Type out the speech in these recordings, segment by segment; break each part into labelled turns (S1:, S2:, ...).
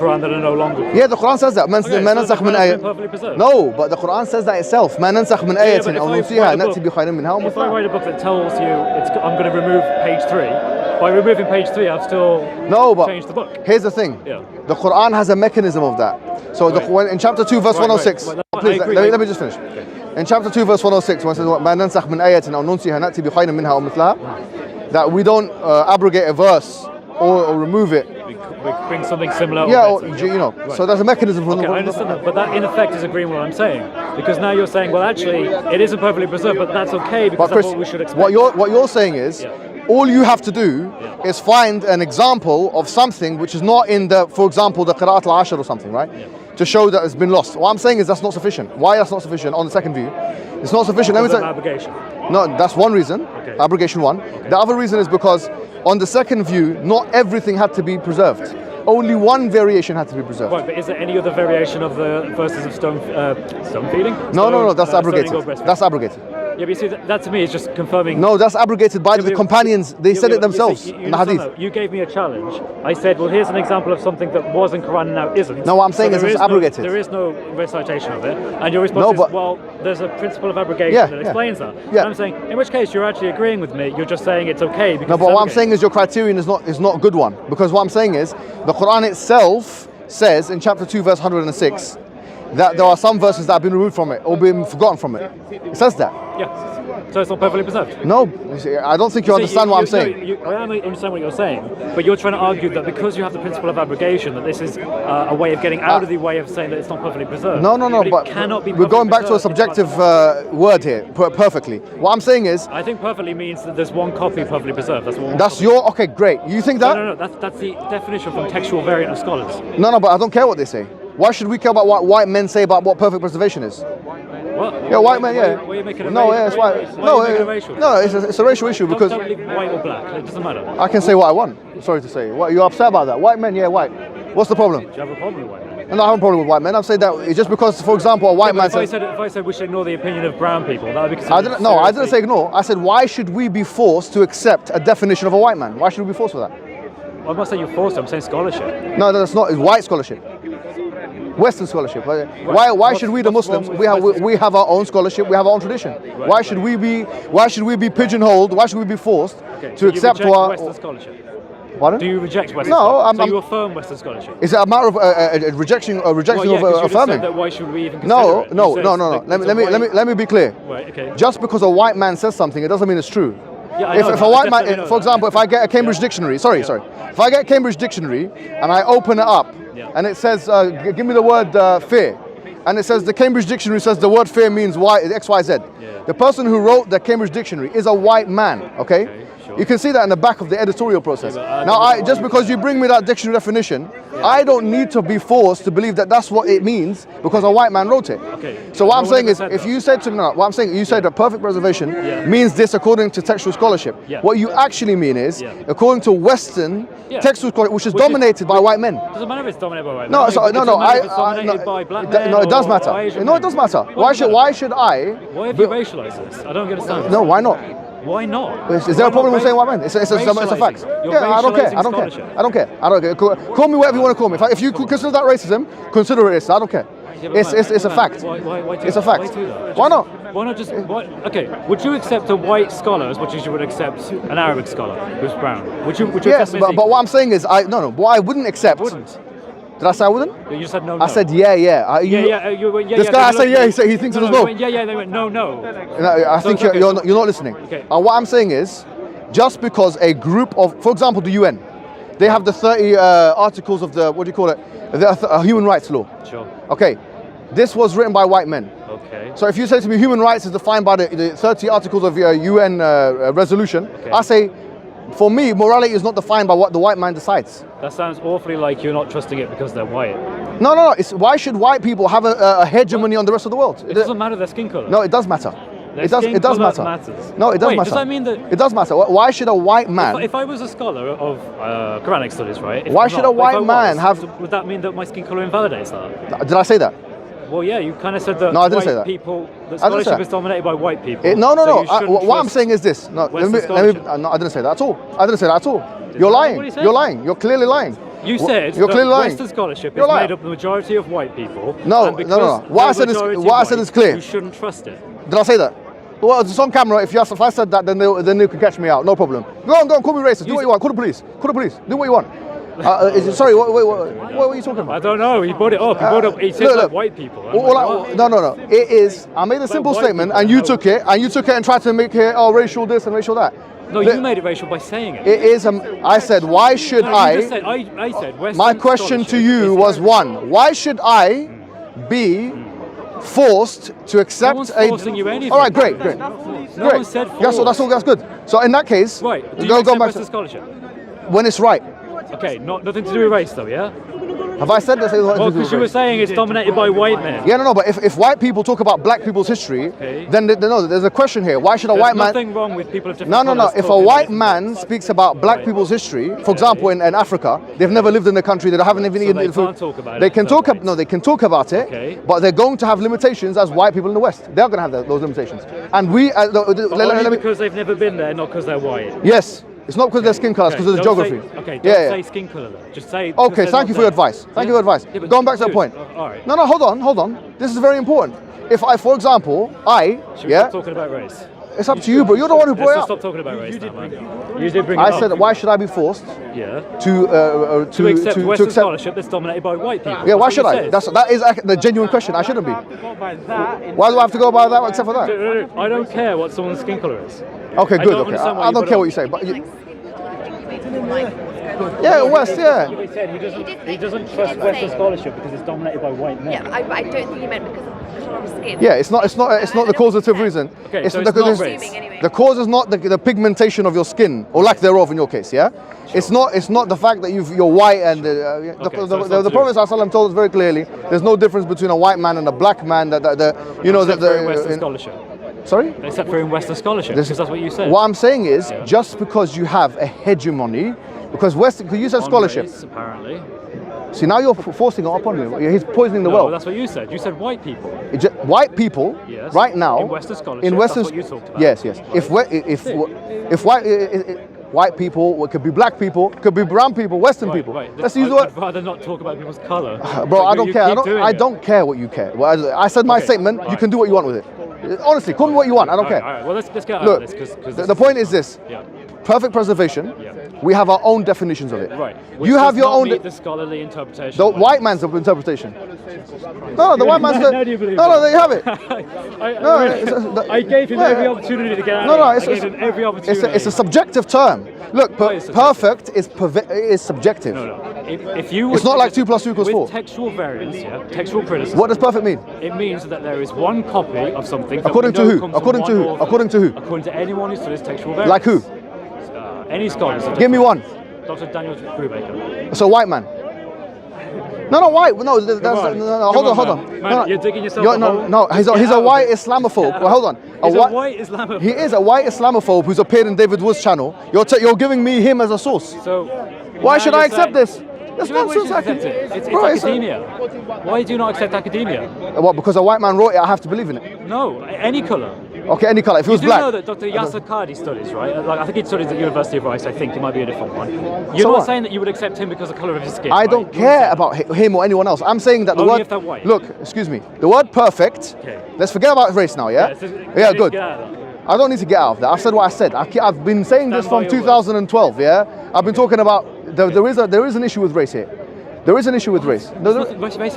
S1: Quran that are no longer.
S2: Yeah, the Quran says that.
S1: Okay, so the Quran has been perfectly preserved.
S2: No, but the Quran says that itself. ما ننسخ من آية أو ننسيها نأتي بخير منها.
S1: If I write a book that tells you I'm going to remove page 3, by removing page 3, I've still changed the book.
S2: Here's the thing.
S1: Yeah.
S2: The Quran has a mechanism of that. So in chapter 2, verse 106. Please, let me just finish.
S1: Okay.
S2: In chapter 2, verse 106, when it says ما ننسخ من آية أو ننسيها نأتي بخير منها أو مثلها, that we don't abrogate a verse or remove it.
S1: We bring something similar.
S2: Yeah, or you know. Right. So there's a mechanism for
S1: okay, I understand that, but that in effect is agreeing with what I'm saying, because now you're saying, well, actually, it isn't perfectly preserved, but that's okay because
S2: Chris,
S1: that's what we should expect.
S2: What you're saying is, all you have to do is find an example of something which is not in the, for example, the Qira'at al-Ashr or something, right? Yeah. To show that it's been lost. What I'm saying is that's not sufficient. Why that's not sufficient on the second view? It's not sufficient.
S1: Because of abrogation.
S2: No, that's one reason.
S1: Okay.
S2: Abrogation one.
S1: Okay.
S2: The other reason is because on the second view, not everything had to be preserved. Only one variation had to be preserved.
S1: Right, but is there any other variation of the verses of stone feeding?
S2: No, that's abrogated. That's abrogated.
S1: Yeah, but you see, that to me is just confirming.
S2: No, that's abrogated by the companions. They said it themselves in the hadith.
S1: You gave me a challenge. I said, well, here's an example of something that was in Quran and now isn't.
S2: No, what I'm saying is it's abrogated.
S1: There is no recitation of it. And your response is, well, there's a principle of abrogation that explains that.
S2: Yeah.
S1: And I'm saying, in which case you're actually agreeing with me. You're just saying it's okay. Because
S2: no, but what I'm saying is your criterion is not a good one. Because what I'm saying is the Quran itself says in chapter 2, verse 106, that there are some verses that have been removed from it or been forgotten from it. It says that.
S1: Yeah. So it's not perfectly preserved?
S2: No, I don't think you understand what I'm saying.
S1: I understand what you're saying, but you're trying to argue that because you have the principle of abrogation, that this is a way of getting out of the way of saying that it's not perfectly preserved.
S2: No, but
S1: it cannot be.
S2: We're going back to a subjective word here, perfectly. What I'm saying is...
S1: I think perfectly means that there's one copy perfectly preserved.
S2: That's your... Okay, great. You think that?
S1: No, that's the definition from textual variant of scholars.
S2: No, but I don't care what they say. Why should we care about what white men say about what perfect preservation is?
S1: What?
S2: Yeah, white men, yeah.
S1: Why are you making a
S2: it's white. No, it's a racial issue because...
S1: Don't leave white or black, it doesn't matter.
S2: I can say what I want, sorry to say. What, you're upset about that? White men, yeah, white. What's the problem?
S1: Do you have a problem with white men?
S2: No, I have a problem with white men. I'm saying that it's just because, for example, a white man says...
S1: If I said we should ignore the opinion of brown people, that would be considered...
S2: I didn't say ignore. I said, why should we be forced to accept a definition of a white man? Why should we be forced for that?
S1: I'm not saying you're forced, I'm saying scholarship.
S2: No, that's not. It's white scholarship. Western scholarship. Why should we, the Muslims, we have our own scholarship, we have our own tradition. Right. Why should we be pigeonholed? Why should we be forced to accept our
S1: Western scholarship?
S2: Pardon?
S1: Do you reject Western scholarship? So you affirm Western scholarship?
S2: Is it a matter of a rejection of affirming?
S1: That why should we even consider it?
S2: No. Let me be clear.
S1: Right, okay.
S2: Just because a white man says something, it doesn't mean it's true.
S1: Yeah,
S2: if a white man, for example, if I get a Cambridge dictionary, if I get a Cambridge dictionary and I open it up and it says, give me the word fear, and it says the Cambridge dictionary says the word fear means X, Y, Z.
S1: Yeah.
S2: The person who wrote the Cambridge dictionary is a white man, okay? Sure. You can see that in the back of the editorial process. Now, just because you bring me that dictionary definition, I don't need to be forced to believe that that's what it means because a white man wrote it.
S1: Okay.
S2: So what I'm saying is, if you said to me, what I'm saying, you said that perfect preservation means this according to textual scholarship. Yeah. What you actually mean is, according to Western textual scholarship, which is dominated by white men.
S1: Doesn't matter if it's dominated by white men.
S2: No,
S1: by black men.
S2: No, it does matter. No, it does matter. Why should I?
S1: Why have you racialized this? I don't understand this.
S2: No, why not?
S1: Why not?
S2: Is there a problem with saying white men? It's a fact. Yeah, I don't care. Call me whatever you want to call me. If you consider that racism, consider it. I don't care. It's a fact. It's a fact. Why not?
S1: Why not just... Okay, would you accept a white scholar as much as you would accept an Arabic scholar who's brown? Would you
S2: yes, but what I'm saying is, what I wouldn't accept... Did I say I wouldn't?
S1: You just said no.
S2: I said yeah. This guy, I said yeah. He thinks it was no.
S1: They went no.
S2: I think you're not listening.
S1: Okay.
S2: What I'm saying is, just because a group of, for example, the UN, they have the 30 articles of the the human rights law.
S1: Sure.
S2: Okay. This was written by white men.
S1: Okay.
S2: So if you say to me human rights is defined by the 30 articles of UN resolution, I say, for me, morality is not defined by what the white man decides.
S1: That sounds awfully like you're not trusting it because they're white.
S2: No. Why should white people have a hegemony on the rest of the world?
S1: It doesn't matter their skin color.
S2: No, it does matter. It does matter.
S1: Matters.
S2: No, it does matter.
S1: Does that mean that...
S2: It does matter. Why should a white man...
S1: If I was a scholar of Quranic studies, right?
S2: Why should a white man have...
S1: Would that mean that my skin color invalidates that?
S2: Did I say that?
S1: Well, yeah, you kind of said that.
S2: No, I didn't say that.
S1: That scholarship is dominated by white people.
S2: No. What I'm saying is this. No, I didn't say that at all. You're lying. You're lying. You're clearly lying.
S1: You said
S2: you're
S1: that
S2: clearly lying.
S1: Western scholarship
S2: You're
S1: is
S2: lying.
S1: made up of the majority of white people.
S2: No,
S1: and
S2: no.
S1: because
S2: What I
S1: the
S2: said is
S1: majority
S2: what I said
S1: white,
S2: is clear.
S1: You shouldn't trust it.
S2: Did I say that? Well, it's on camera. If I said that, then they can catch me out. No problem. Go on, call me racist. Do what you want. Call the police. Call the police. Do what you want. Sorry, what were you talking about?
S1: I don't know. He brought it up. He said
S2: look.
S1: white people.
S2: No. It is. I made a simple
S1: white
S2: statement,
S1: people,
S2: and you
S1: no.
S2: took it, and tried to make it racial this and racial that.
S1: No, you made it racial by saying it.
S2: It is. I said, why should
S1: No,
S2: I?
S1: you just said, I said Western
S2: My question to
S1: scholarship
S2: you
S1: is
S2: was
S1: racial.
S2: one: why should I be forced to accept
S1: one's forcing you anything.
S2: All right, great.
S1: No
S2: Great.
S1: one said
S2: That's all. That's good. So in that case,
S1: Right. Do you
S2: go
S1: accept
S2: back
S1: Western
S2: to
S1: scholarship?
S2: when it's right.
S1: Okay, nothing to do with race though, yeah?
S2: Have I said this?
S1: Well, because you were saying it's dominated by white men.
S2: Yeah, no, but if white people talk about black people's history,
S1: Okay.
S2: then no, there's a question here. Why should a
S1: There's
S2: white man?
S1: nothing wrong with people of different
S2: No.
S1: colours
S2: If a
S1: talking
S2: white
S1: about
S2: man speaks about black
S1: Right.
S2: people's history, for example, in Africa, they've never lived in the country. They haven't even
S1: So
S2: eaten
S1: they
S2: the food.
S1: can't talk about
S2: They
S1: it,
S2: can
S1: is that
S2: talk.
S1: right?
S2: No, they can talk about it,
S1: Okay.
S2: but they're going to have limitations as white people in the West. They're going to have those limitations. And we,
S1: But
S2: let
S1: only
S2: me.
S1: because they've never been there, not because they're white.
S2: Yes, it's not because of their skin color, it's because of the
S1: don't
S2: geography.
S1: Say, don't
S2: Yeah.
S1: say skin colour then. Just say.
S2: Okay, thank you for your advice. Thank you for your advice.
S1: Yeah, but
S2: Going back to that
S1: dude,
S2: point.
S1: all right.
S2: No, hold on. This is very important. If I, for example,
S1: Should we stop talking about race?
S2: it's up to you, bro. You're the one who
S1: Let's
S2: brought it
S1: just
S2: up.
S1: stop talking about race now, man. You did bring it
S2: I
S1: up.
S2: said, why should I be forced
S1: Yeah.
S2: to
S1: accept Western
S2: accept?
S1: scholarship that's dominated by white people.
S2: Yeah, why
S1: That's
S2: should
S1: what
S2: I?
S1: you said.
S2: That is the genuine question. I shouldn't be. Why do I have to go by that except for that?
S1: I don't care what someone's skin colour is.
S2: Okay,
S1: I
S2: good.
S1: don't
S2: Okay,
S1: understand why
S2: I
S1: you
S2: don't
S1: put
S2: care
S1: it
S2: what
S1: up.
S2: you say, but
S3: Like,
S2: yeah, West, yeah.
S1: He said he doesn't trust Western scholarship because it's dominated by white men.
S3: yeah, I don't think you meant because of the colour of skin.
S2: Yeah, it's not the causative reason.
S1: Okay, so it's not race.
S3: Anyway.
S2: The cause is not the pigmentation of your skin or lack thereof in your case. Yeah, it's not the fact that you're white and
S1: Okay, so it's not
S2: the
S1: to
S2: Prophet
S1: do.
S2: ﷺ told us very clearly. There's no difference between a white man and a black man.
S1: Except for in Western scholarship.
S2: Sorry.
S1: Except for in Western scholarship, because that's what you said.
S2: What I'm saying is,
S1: Yeah.
S2: just because you have a hegemony, because you said
S1: On
S2: scholarship.
S1: race, apparently.
S2: See, now you're forcing it upon me. He's poisoning the
S1: No,
S2: well.
S1: that's what you said. You said white people.
S2: White people,
S1: Yes.
S2: right now,
S1: In Western scholarship, that's what you talked about.
S2: Yes. If white people, it could be black people, could be brown people, Western people.
S1: Right.
S2: Let's use the word.
S1: I'd rather not talk about people's colour.
S2: Bro, I don't
S1: You
S2: care.
S1: keep doing
S2: I
S1: it.
S2: don't care what you care. Well, I said my
S1: Okay,
S2: statement. You
S1: right.
S2: can do what you want with it. Honestly, call me what you want. I don't care.
S1: All right. Well, let's get out
S2: Look,
S1: of this because
S2: the point is this.
S1: Yeah.
S2: Perfect preservation.
S1: Yeah.
S2: We have our own definitions of it.
S1: Right.
S2: You have your own.
S1: Meet the scholarly interpretation.
S2: The white man's interpretation. No, the white man's.
S1: No, do you believe
S2: No,
S1: that?
S2: there you have it.
S1: I gave him every opportunity to get out.
S2: No,
S1: of it.
S2: it's
S1: I gave him every opportunity.
S2: it's a subjective term. Look,
S1: Why is it subjective?
S2: perfect is subjective.
S1: No. If you
S2: It's not like 2 + 2 = 4.
S1: With textual variance, yeah, textual criticism.
S2: What does perfect mean?
S1: It means that there is one copy of something. that
S2: According
S1: we
S2: to
S1: know
S2: who?
S1: comes
S2: According
S1: from
S2: to
S1: one
S2: who?
S1: author.
S2: According to who?
S1: According to anyone who studies textual variance.
S2: Like who?
S1: Any scholars.
S2: Give me one.
S1: Dr. Daniel Brubaker.
S2: So white man. No, white. No, that's,
S1: on.
S2: no.
S1: Come
S2: Hold
S1: on,
S2: on.
S1: man. You're digging yourself a hole.
S2: No. He's
S1: Get
S2: a
S1: out of
S2: white
S1: it.
S2: Islamophobe.
S1: Get
S2: Well, hold on.
S1: He's a white Islamophobe.
S2: He is a white Islamophobe who's appeared in David Wood's channel. You're giving me him as a source.
S1: So
S2: Why
S1: now
S2: should I
S1: you're
S2: accept
S1: saying-
S2: this? That's
S1: You know why you
S2: nonsense.
S1: should accept it? It's
S2: Bro, it's
S1: academia. Why do you not accept academia?
S2: What? Because a white man wrote it, I have to believe in it.
S1: No, any colour.
S2: Okay, any color. If he was
S1: You do
S2: black.
S1: know that Dr. Yasser Qadi studies, right? Like, I think he studies at the University of Rice. I think it might be a different one. You're
S2: So
S1: not
S2: what?
S1: saying that you would accept him because of the colour of his skin.
S2: I
S1: right?
S2: don't
S1: You're
S2: care
S1: saying-
S2: about him or anyone else. I'm saying that the
S1: Only
S2: word.
S1: if they're white.
S2: Look, excuse me. The word perfect.
S1: Okay.
S2: Let's forget about race now, yeah?
S1: Yeah,
S2: Good.
S1: get out of that.
S2: I don't need to get out of that. I've said what I said. I've been saying this
S1: Stand by
S2: from
S1: your
S2: 2012, yeah? I've been talking about there is an issue with race here. There is an issue with race.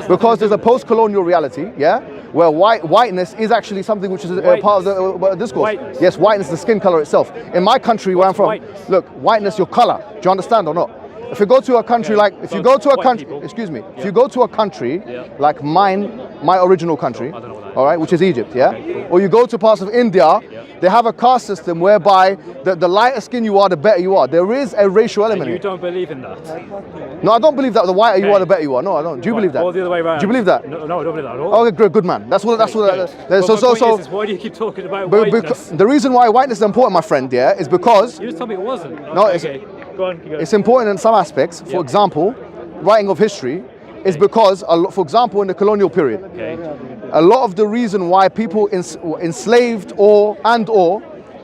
S2: Because there's a post-colonial reality, yeah, where whiteness is actually something which is a part of the discourse.
S1: Whiteness.
S2: Yes, whiteness, the skin color itself. In my country, where I'm from,
S1: whiteness?
S2: look, whiteness, your color. Do you understand or not? If you go to a country
S1: Okay,
S2: like, if
S1: so
S2: you go to a
S1: white
S2: country,
S1: people.
S2: excuse me, if
S1: Yeah.
S2: you go to a country
S1: Yeah.
S2: like my original country,
S1: I don't know what that is.
S2: all right, which is Egypt, yeah,
S1: Okay, cool.
S2: or you go to parts of India, they have a caste system whereby the lighter skin you are, the better you are. There is a racial element.
S1: And you
S2: here.
S1: don't believe in that.
S2: No, I don't believe that the whiter you
S1: Okay.
S2: are, the better you are. No, I don't. Do you believe that?
S1: Or the other way around.
S2: Do you believe that?
S1: No, I don't believe that at all.
S2: Okay, good man. That's what.
S1: Okay. But
S2: So
S1: my point is why do you keep talking about whiteness?
S2: the reason why whiteness is important, my friend, yeah, is because
S1: You just told me it wasn't.
S2: No,
S1: okay. Go on. Go.
S2: it's important in some aspects. For
S1: Yeah.
S2: example, writing of history is because, for example, in the colonial period,
S1: Okay.
S2: a lot of the reason why people enslaved or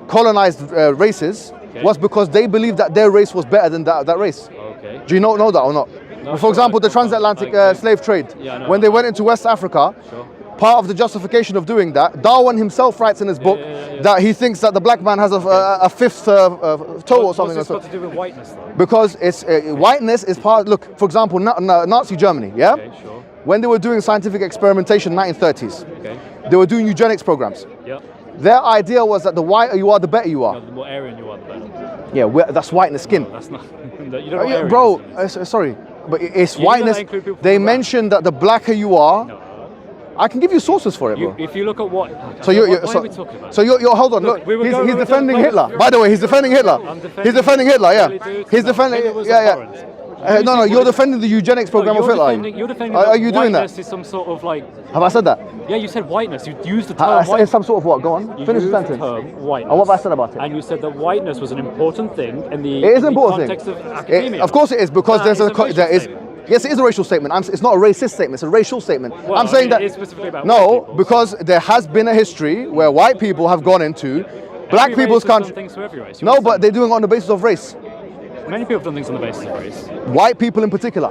S2: colonized races
S1: Okay.
S2: was because they believed that their race was better than that race.
S1: Okay.
S2: Do you know that or not?
S1: No,
S2: For example, the
S1: sure,
S2: transatlantic
S1: like,
S2: slave trade.
S1: Yeah, I know.
S2: When they went into West Africa,
S1: Sure.
S2: part of the justification of doing that, Darwin himself writes in his book that he thinks that the black man has a fifth toe or something.
S1: What's this got to do with whiteness, though?
S2: Because it's whiteness is part. Look, for example, Nazi Germany. Yeah.
S1: Okay, sure.
S2: When they were doing scientific experimentation in 1930s,
S1: Okay.
S2: they were doing eugenics programs.
S1: Yeah.
S2: Their idea was that the whiter you are, the better you are.
S1: The more Aryan you are, the better.
S2: Yeah, that's white in the skin.
S1: No, that's not. You don't know what Aryan
S2: Bro,
S1: is.
S2: sorry, but it's
S1: You know
S2: whiteness.
S1: that include people from
S2: They
S1: Iran?
S2: mentioned that the blacker you are,
S1: No.
S2: I can give you sources for it, bro.
S1: If you look at what.
S2: So
S1: why are we talking about?
S2: So you're hold on.
S1: Look,
S2: Look,
S1: we were
S2: he's
S1: going- we were
S2: defending
S1: going-
S2: Hitler. By the way, he's defending Hitler.
S1: I'm defending-
S2: He's defending Hitler. Yeah,
S1: Really, dude?
S2: he's
S1: No,
S2: defending.
S1: Hitler was
S2: Yeah.
S1: abhorrent.
S2: No, you're defending the eugenics program of
S1: you're
S2: Hitler.
S1: defending, you're defending
S2: Are
S1: that
S2: you doing that?
S1: whiteness is some sort of like.
S2: Have I said that?
S1: Yeah, you said whiteness. You used the term
S2: It's
S1: whiteness.
S2: some sort of what? Go on.
S1: You
S2: Finish the
S1: used
S2: sentence.
S1: term whiteness.
S2: And what have I said about it?
S1: And you said that whiteness was an important thing in the,
S2: It is
S1: in
S2: an
S1: the
S2: important
S1: context
S2: thing.
S1: of academia.
S2: Of course it is, because
S1: Nah,
S2: there's
S1: it's a racial
S2: there is.
S1: statement.
S2: Yes, it is a racial statement. It's not a racist statement. It's a racial statement.
S1: Well,
S2: I'm saying
S1: it is
S2: that.
S1: specifically about
S2: No,
S1: white people,
S2: because there has been a history where white people have gone into black
S1: Every
S2: people's
S1: race has done
S2: country.
S1: things to every race. You
S2: No, but
S1: understand?
S2: they're doing it on the basis of race.
S1: Many people have done things on the basis of race.
S2: White people in particular.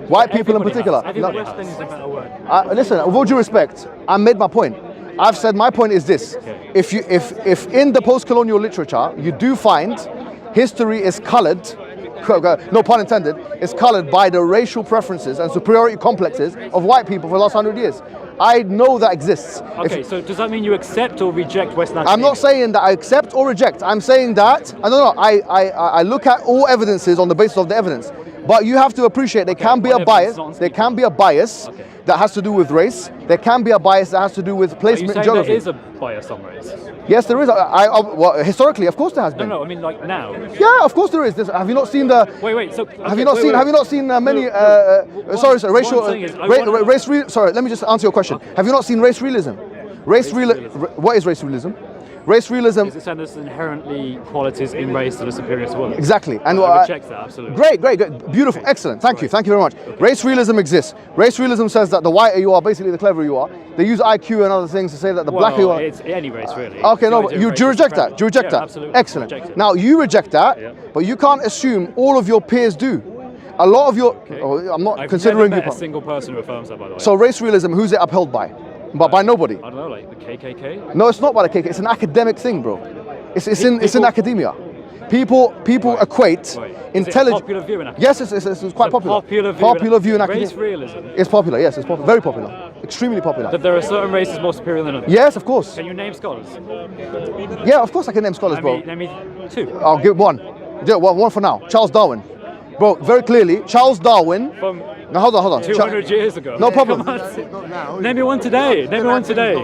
S2: White people in
S1: Everybody
S2: particular.
S1: has.
S2: No,
S1: Everybody has.
S2: listen, with all due respect, I made my point. I've said my point is this:
S1: Okay.
S2: if in the post-colonial literature you do find history is coloured, no pun intended, is coloured by the racial preferences and superiority complexes of white people for the last 100 years. I know that exists.
S1: Okay, so does that mean you accept or reject Western
S2: I'm
S1: academia?
S2: not saying that I accept or reject. I'm saying that I look at all evidences on the basis of the evidence. But you have to appreciate there can be a
S1: what
S2: bias.
S1: evidence?
S2: There can be a bias
S1: Okay.
S2: that has to do with race. There can be a bias that has to do with
S1: Are you
S2: placement
S1: saying
S2: geography.
S1: there is a bias on race?
S2: Yes, there is. Well, historically, of course, there has
S1: No,
S2: been.
S1: no, I mean like now.
S2: Yeah, of course there is. Have you not seen the?
S1: Wait. So
S2: Have you not seen? Have you not seen many? Sorry, racial.
S1: What I'm saying is, I wanna-
S2: Race. Sorry, let me just answer your question. Have you not seen race realism? What is race realism? Race realism.
S1: Is it saying there's inherently qualities in race that are superior to others?
S2: Exactly. And
S1: I reject that, absolutely.
S2: Great, beautiful, excellent. Thank you very much. Race realism exists. Race realism says that the whiter you are, basically the cleverer you are. They use IQ and other things to say that the blacker you are.
S1: It's any race really.
S2: Okay, no,
S1: It's
S2: but
S1: only
S2: do you reject
S1: racial
S2: that? Do you reject
S1: yeah,
S2: that?
S1: Absolutely.
S2: Excellent.
S1: Reject it.
S2: Now you reject that,
S1: Yeah.
S2: but you can't assume all of your peers do. A lot of your, I'm not
S1: I've
S2: considering
S1: never met
S2: you.
S1: a single person who affirms that, by the way.
S2: So race realism, who's it upheld by? But by nobody.
S1: I don't know, like the KKK.
S2: No, it's not by the KK. It's an academic thing, bro. It's in
S1: People-
S2: academia. People equate
S1: Wait, is it a
S2: intelligence.
S1: popular view in academia?
S2: Yes, it's quite popular.
S1: Popular view
S2: in
S1: race
S2: academia.
S1: realism.
S2: It's popular. Yes, it's very popular. Extremely popular.
S1: That there are certain races more superior than others.
S2: Yes, of course.
S1: Can you name scholars?
S2: Yeah, of course I can name scholars, bro.
S1: Name me two.
S2: I'll give one. Yeah, one for now. Charles Darwin. Bro, very clearly, Charles Darwin.
S1: From
S2: Now hold on.
S1: 200 years ago.
S2: No problem.
S1: Come on. Name me one today. Name me one today.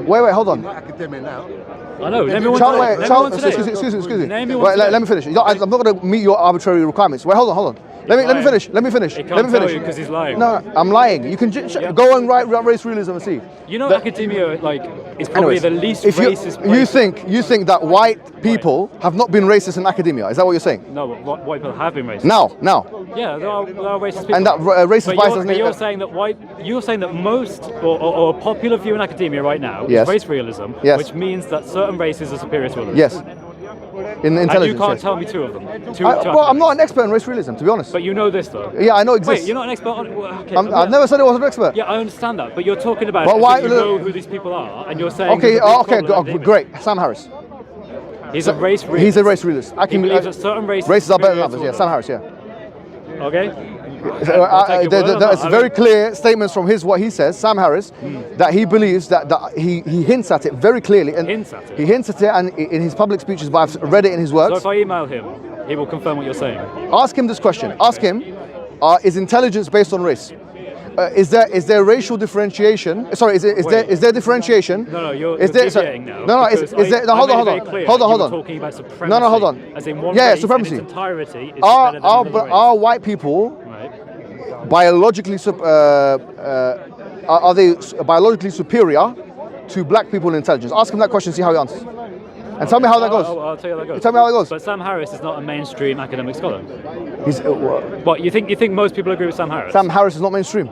S2: Wait, hold on.
S4: Academia now.
S1: I know. Name me one
S2: Charles,
S1: today.
S2: wait,
S1: Name me
S2: Charles,
S1: one today.
S2: excuse me.
S1: Name me
S2: Wait,
S1: one today.
S2: let me finish. I'm not going to meet your arbitrary requirements. Wait, hold on. Let me finish.
S1: He can't tell you 'cause he's lying.
S2: No, I'm lying. You can go and write race realism and see.
S1: You know,
S2: The-
S1: academia is probably
S2: Anyways,
S1: the least
S2: if
S1: racist
S2: you
S1: place.
S2: you think that white people have not been racist in academia? Is that what you're saying?
S1: No, but white people have been racist.
S2: Now.
S1: Yeah, there are racist people.
S2: And that racist
S1: But
S2: bias
S1: you're, you're saying that you're saying that most or a popular view in academia right now
S2: Yes.
S1: is race realism,
S2: Yes.
S1: which means that certain races are superior to others.
S2: Yes. In
S1: And
S2: intelligence.
S1: you can't
S2: yes.
S1: tell me two of them.
S2: Well, I'm not an expert in race realism, to be honest.
S1: But you know this though.
S2: Yeah, I know it exists.
S1: Wait, you're not an expert on it? Well, okay,
S2: I've never said I was an expert.
S1: Yeah, I understand that, but you're talking about
S2: But
S1: it as
S2: why-
S1: if you know who these people are, and you're saying
S2: Okay,
S1: there's a big
S2: okay,
S1: problem in academia.
S2: great. Sam Harris.
S1: He's a race realist.
S2: He's a race realist.
S1: He believes that certain races
S2: are better than
S1: superior
S2: others.
S1: to
S2: Yeah,
S1: others.
S2: Sam Harris. Yeah.
S1: Okay. I'll take your word on that.
S2: It's
S1: I
S2: very
S1: mean-
S2: clear statements from what he says, Sam Harris, that he believes that he hints at it very clearly. And
S1: Hints at it?
S2: He hints at it and in his public speeches, but I've read it in his
S1: So
S2: works.
S1: if I email him, he will confirm what you're saying.
S2: Ask him this question. Ask him, is intelligence based on race? Is there racial differentiation? Sorry, is there differentiation?
S1: No, you're
S2: is there,
S1: deviating now.
S2: No,
S1: because
S2: is there? No,
S1: I
S2: hold
S1: made
S2: on,
S1: it very clear
S2: hold
S1: that
S2: on.
S1: you were talking about supremacy.
S2: No, hold on.
S1: As in one
S2: Yeah,
S1: race
S2: supremacy.
S1: in its entirety is better than another race.
S2: Are white people
S1: Right.
S2: biologically are they biologically superior to black people in intelligence? Ask him that question, see how he answers, and tell me how that goes.
S1: I'll tell you how that goes.
S2: Tell me how that goes.
S1: But Sam Harris is not a mainstream academic scholar.
S2: He's,
S1: What you think? You think most people agree with Sam Harris?
S2: Sam Harris is not mainstream.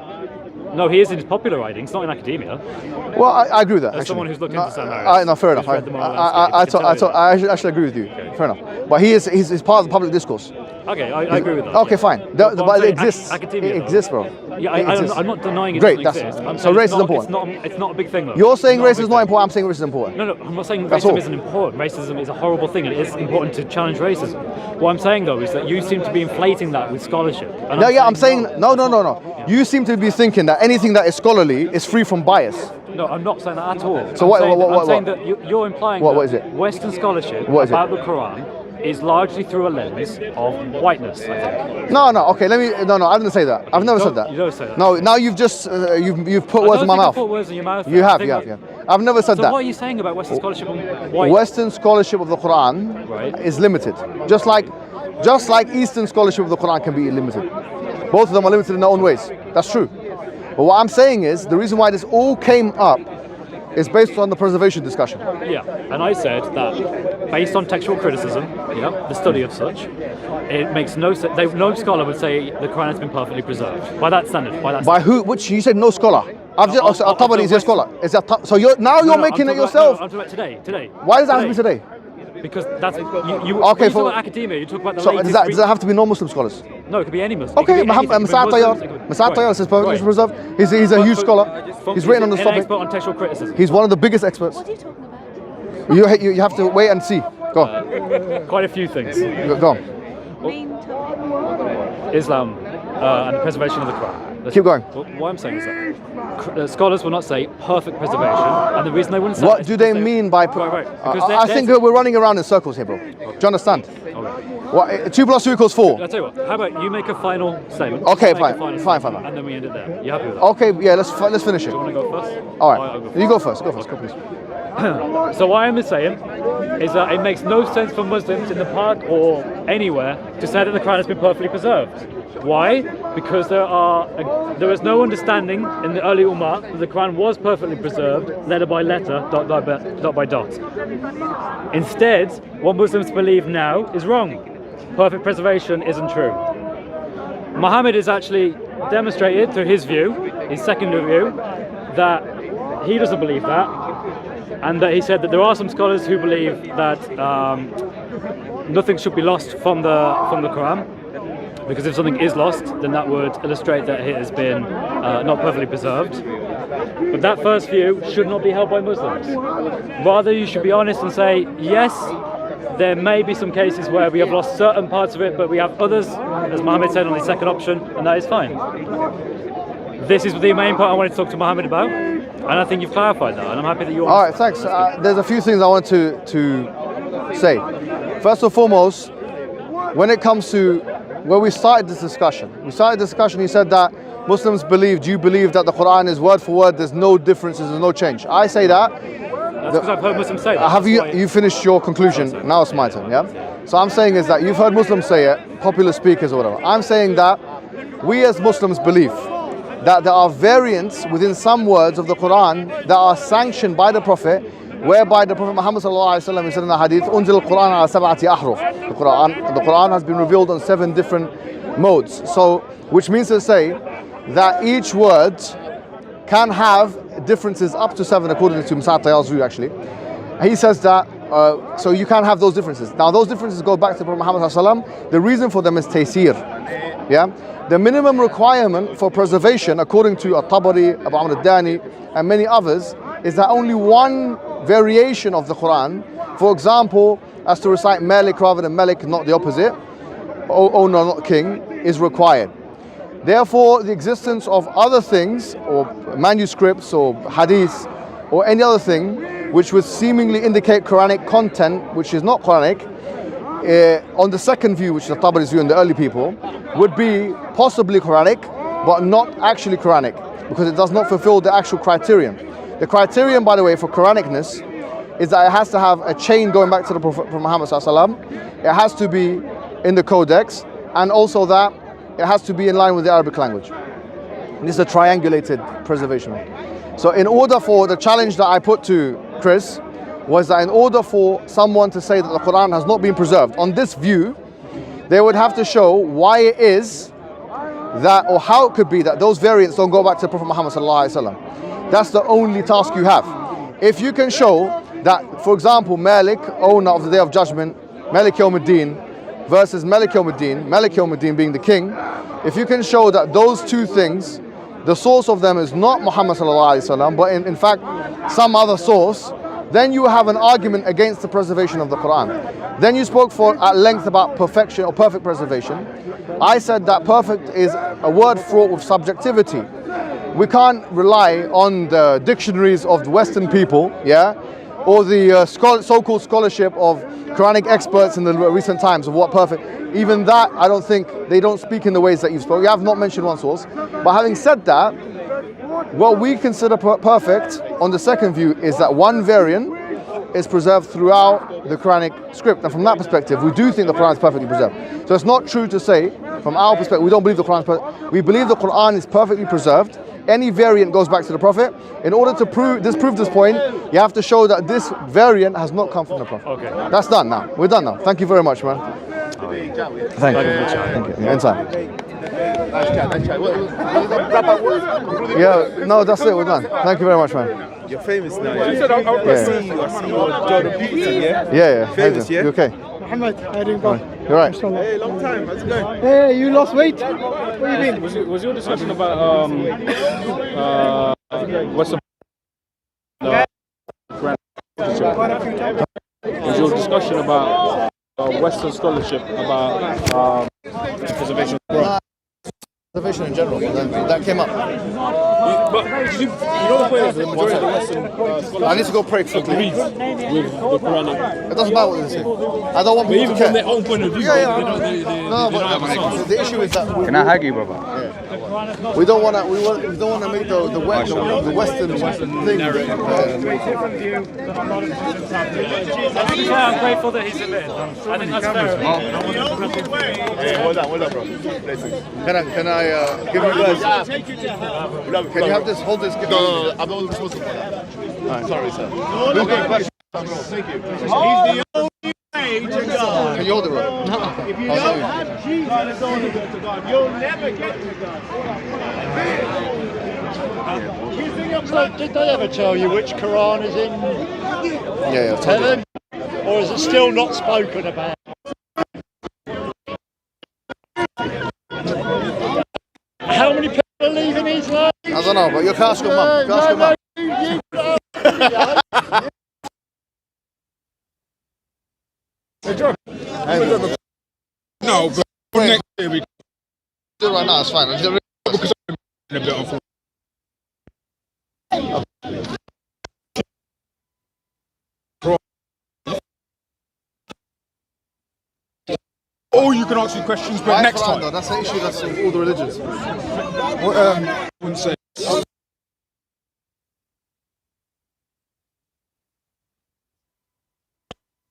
S1: No, he is in his popular writings, not in academia.
S2: Well, I agree with that.
S1: As
S2: actually.
S1: someone who's looked into some areas.
S2: No, fair enough.
S1: who's read the moral landscape,
S2: I actually agree with you.
S1: Okay.
S2: Fair enough. But he's part of the public discourse.
S1: Okay, I agree with that.
S2: Okay, fine.
S1: But I'm
S2: But it
S1: saying
S2: exists.
S1: academia,
S2: It
S1: though.
S2: exists, bro.
S1: Yeah,
S2: It exists.
S1: I'm not denying it
S2: Great,
S1: doesn't
S2: that's-
S1: exist. I'm
S2: so
S1: saying
S2: race
S1: it's
S2: is
S1: not,
S2: important.
S1: It's not a big thing, though.
S2: You're saying
S1: It's
S2: race
S1: a
S2: is
S1: big
S2: not
S1: thing.
S2: important. I'm saying race is important.
S1: No, I'm not saying
S2: That's
S1: racism
S2: all.
S1: isn't important. Racism is a horrible thing, and it is important to challenge racism. What I'm saying, though, is that you seem to be inflating that with scholarship. And
S2: I'm saying no.
S1: Yeah.
S2: You seem to be thinking that anything that is scholarly is free from bias.
S1: No, I'm not saying that at all.
S2: So
S1: I'm
S2: what-
S1: saying,
S2: what-
S1: I'm saying
S2: what?
S1: that you're implying
S2: What
S1: that
S2: is it?
S1: Western scholarship
S2: What is it?
S1: about the Quran is largely through a lens of whiteness, I think.
S2: No. Okay, No, I didn't say that. I've never said that.
S1: You don't say that.
S2: No. Now you've just you've put words
S1: I
S2: in
S1: don't
S2: my
S1: think I
S2: mouth.
S1: put words in your mouth.
S2: You
S1: I
S2: have.
S1: think
S2: You have. I've never said
S1: So
S2: that.
S1: what are you saying about Western scholarship on white?
S2: Western scholarship of the Quran
S1: Right.
S2: is limited, just like Eastern scholarship of the Quran can be limited. Both of them are limited in their own ways. That's true. But what I'm saying is the reason why this all came up is based on the preservation discussion.
S1: Yeah, and I said that based on textual criticism, the study of such, it makes no sense. No scholar would say the Quran has been perfectly preserved by that standard.
S2: By who? Which you said no scholar. I've just Tabari is your scholar. Is that so? You're making it yourself.
S1: I'm talking about today.
S2: Why does that have to be today?
S1: Because that's you.
S2: Okay,
S1: when you talk about academia, you talk about the
S2: So
S1: latest.
S2: does that have to be non-Muslim scholars?
S1: No, it could be any Muslim.
S2: Okay,
S1: Muhammad
S2: Masad Tayyar says perfectly preserved. He's a huge scholar. He's written on this
S1: An
S2: topic.
S1: expert on textual criticism.
S2: He's one of the biggest experts.
S3: What are you talking about?
S2: You have to wait and see. Go on.
S1: Quite a few things.
S2: Go on.
S3: Main topic.
S1: Islam and the preservation of the Quran.
S2: Keep going.
S1: What I'm saying is that scholars will not say perfect preservation, and the reason they wouldn't say
S2: What
S1: that is
S2: do they
S1: because
S2: mean by?
S1: Right. Because
S2: I think we're running around in circles here, bro. Do you understand?
S1: Okay.
S2: What, 2 + 2 = 4.
S1: I'll tell you what. How about you make a final statement?
S2: Okay,
S1: I'll make a
S2: fine.
S1: final
S2: Fine.
S1: statement, and then we end it there. You happy with that?
S2: Okay, yeah, let's finish it.
S1: Do you want to go first?
S2: All
S1: I'll
S2: right,
S1: go
S2: you go first. Go first. Go, please.
S1: So what I'm saying is that it makes no sense for Muslims in the park or anywhere to say that the Quran has been perfectly preserved. Why? Because there was no understanding in the early Ummah that the Quran was perfectly preserved, letter by letter, dot by dot. Instead, what Muslims believe now is wrong. Perfect preservation isn't true. Mohammed has actually demonstrated through his view, his secondary view, that he doesn't believe that, and that he said that there are some scholars who believe that nothing should be lost from the Quran, because if something is lost, then that would illustrate that it has been not perfectly preserved. But that first view should not be held by Muslims. Rather, you should be honest and say, yes, there may be some cases where we have lost certain parts of it, but we have others, as Mohammed said on the second option, and that is fine. This is the main part I wanted to talk to Mohammed about, and I think you've clarified that, and I'm happy that you
S2: All right, thanks. There's a few things I want to say. First and foremost, when it comes to where we started this discussion, you said that Muslims believe, do you believe that the Quran is word for word, there's no differences, there's no change? I say that.
S1: That's because I've heard Muslims say that.
S2: Have you finished your conclusion? Now it's my turn, yeah? So I'm saying is that you've heard Muslims say it, popular speakers or whatever. I'm saying that we as Muslims believe that there are variants within some words of the Quran that are sanctioned by the Prophet, whereby the Prophet Muhammad sallallahu alaihi wasallam said in the hadith, "Unzil al-Quran ala sab'ati ahruf." The Quran has been revealed on 7 different modes. So, which means to say that each word can have differences up to 7, according to Masad Tayyar's view. Actually, he says that. So you can have those differences. Now those differences go back to Prophet Muhammad sallallahu alaihi wasallam. The reason for them is taysir. Yeah. The minimum requirement for preservation, according to At-Tabari, Abu Amr al-Dani, and many others, is that only one variation of the Quran, for example, as to recite Malik rather than Malik, not the opposite, owner, not king, is required. Therefore, the existence of other things, or manuscripts, or hadiths, or any other thing, which would seemingly indicate Quranic content, which is not Quranic, on the second view, which is the Tabari's view and the early people, would be possibly Quranic, but not actually Quranic, because it does not fulfill the actual criterion. The criterion, by the way, for Quranicness is that it has to have a chain going back to the Prophet Muhammad sallallahu alaihi wasallam. It has to be in the codex, and also that it has to be in line with the Arabic language. This is a triangulated preservation. So in order for the challenge that I put to Chris was that in order for someone to say that the Quran has not been preserved, on this view, they would have to show why it is that, or how it could be that those variants don't go back to Prophet Muhammad sallallahu alaihi wasallam. That's the only task you have. If you can show that, for example, Malik, owner of the Day of Judgment, Malik Yawmuddin, versus Malik Yawmuddin being the king, if you can show that those two things, the source of them is not Muhammad sallallahu alaihi wasallam, but in fact some other source, then you have an argument against the preservation of the Quran. Then you spoke at length about perfection or perfect preservation. I said that perfect is a word fraught with subjectivity. We can't rely on the dictionaries of the Western people, or the so-called scholarship of Quranic experts in the recent times of what perfect. Even that, I don't think they don't speak in the ways that you've spoken. You have not mentioned one source. But having said that, what we consider perfect on the second view is that one variant is preserved throughout the Quranic script. And from that perspective, we do think the Quran is perfectly preserved. So it's not true to say, from our perspective, we don't believe the Quran is perfect. We believe the Quran is perfectly preserved. Any variant goes back to the Prophet. In order to prove this point, you have to show that this variant has not come from the Prophet.
S1: Okay.
S2: That's done now. We're done now. Thank you very much, man. Thank you. Yeah, inside. Yeah, no, that's it. We're done. Thank you very much, man.
S4: You're famous now. Yeah? I see you. I see you on Jordan Peterson, yeah?
S2: Yeah.
S4: Famous, yeah?
S2: You okay?
S5: Mohammed, how do you go?
S2: You're right.
S4: Hey, long time. How's it going?
S5: Hey, you lost weight? Where you been?
S6: Was your discussion about what's the was your discussion about Western scholarship about preservation of Quran?
S2: Preservation in general, that came up.
S6: But you know where the majority of the Western
S2: I need to go pray quickly.
S6: agrees with the Quranic.
S2: It doesn't matter what they say. I don't want
S6: But
S2: people
S6: even
S2: to
S6: from
S2: care.
S6: their own point of view,
S2: Yeah.
S6: they
S2: No,
S6: don't have a
S2: but
S6: source.
S2: the issue is that
S7: Can I hug you, brother?
S2: we don't want to make the Western thing.
S1: That's why I'm grateful that he's admitted. I think that's fair.
S4: Hold on, bro.
S2: Can I give you words? Can you have this? Hold this.
S4: No, I'm not responsible for that. Sorry, sir. Thank you.
S2: Can you hold it, bro?
S8: If you don't have Jesus on to God, you'll never get to God.
S9: So did they ever tell you which Quran is in
S2: Yeah.
S9: heaven? Or is it still not spoken about? How many people are leaving Islam?
S2: I don't know, but you can ask your mum. You can ask your mum.
S6: No, but next year we
S2: Do it right now. It's fine.
S6: because I'm a bit unfortunate. Or you can ask me questions, but
S2: Why
S6: next
S2: Quran,
S6: time.
S2: though? That's the issue. That's of all the religions.
S6: Wouldn't say.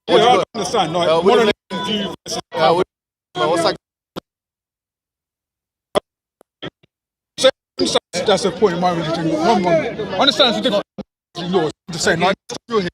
S6: Yeah, I understand. Like,
S2: we
S6: monolithic
S2: don't
S6: view versus
S2: What's that?
S6: that's the point in my religion. One. I understand it's different than yours. I'm just saying, like, you're here.